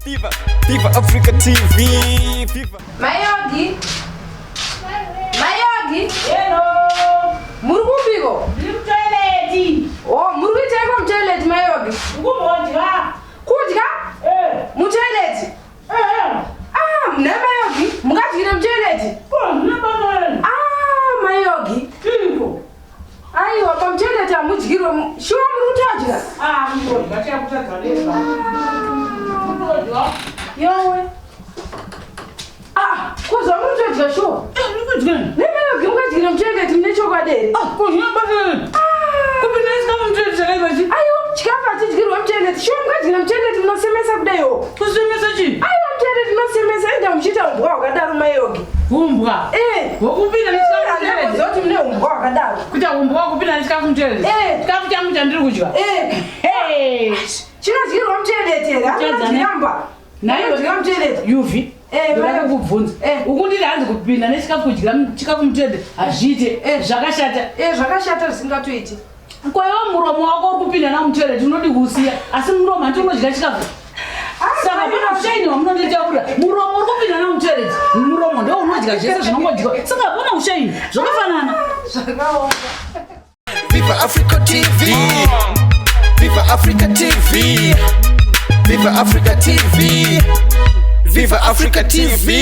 Viva Africa TV. Viva. Mayogi. Hello. Murugu bigo. Mcheleti. Oh, murugu chego mcheleti Mayogi. Ngumojika. Kujika? Mcheleti. Ne Mayogi. Mukajira mcheleti. Nabana. Mayogi. Tiko. Ayo, pamcheleti amujigiro. Sho murutajira. Ngumojika chakutaka lesa. Yowe. Kuza murutajira sho. Ngumojika. Ne Mayogi mukajira mcheleti mnechokwadere. Ayo, chikafa chijigiro mcheleti. Sho mukajira mcheleti mnosemesa kudayo. Kusemesa chi? Ayo mcheleti mnosemesa enda mchita umbwa wakadaru Mayogi. Umbwa. Wokupinda Ndiko nisikafu zoti mne umbwa wakadaru. kuta umbwa kupinda nisikafu mcheleti. Chikafu changu chandiri kudya. Hey. Chinozigirwa mcheleti era. Chinozigamba. Nayo mcheleti. Yuvi. Ndaka kubvunza. Ukundiri hanzi kupinda nesikafu kudya chikafu mcheleti. Azvite. Zvakashata. Zvakashata zvisingatoiti. Kwewo muromo wako uri kupinda namucheleti unodi kuusiya asi muromo hati unodya chikafu. Saka pana ushaini wamunondiita kuda muromo uri kupinda namucheleti muromo ndo unodya zvese zvinongodyiwa saka pana ushaini zvakafanana. Zvakaoma. Viva Africa TV. Viva Africa TV. Viva Africa TV. Viva Africa TV.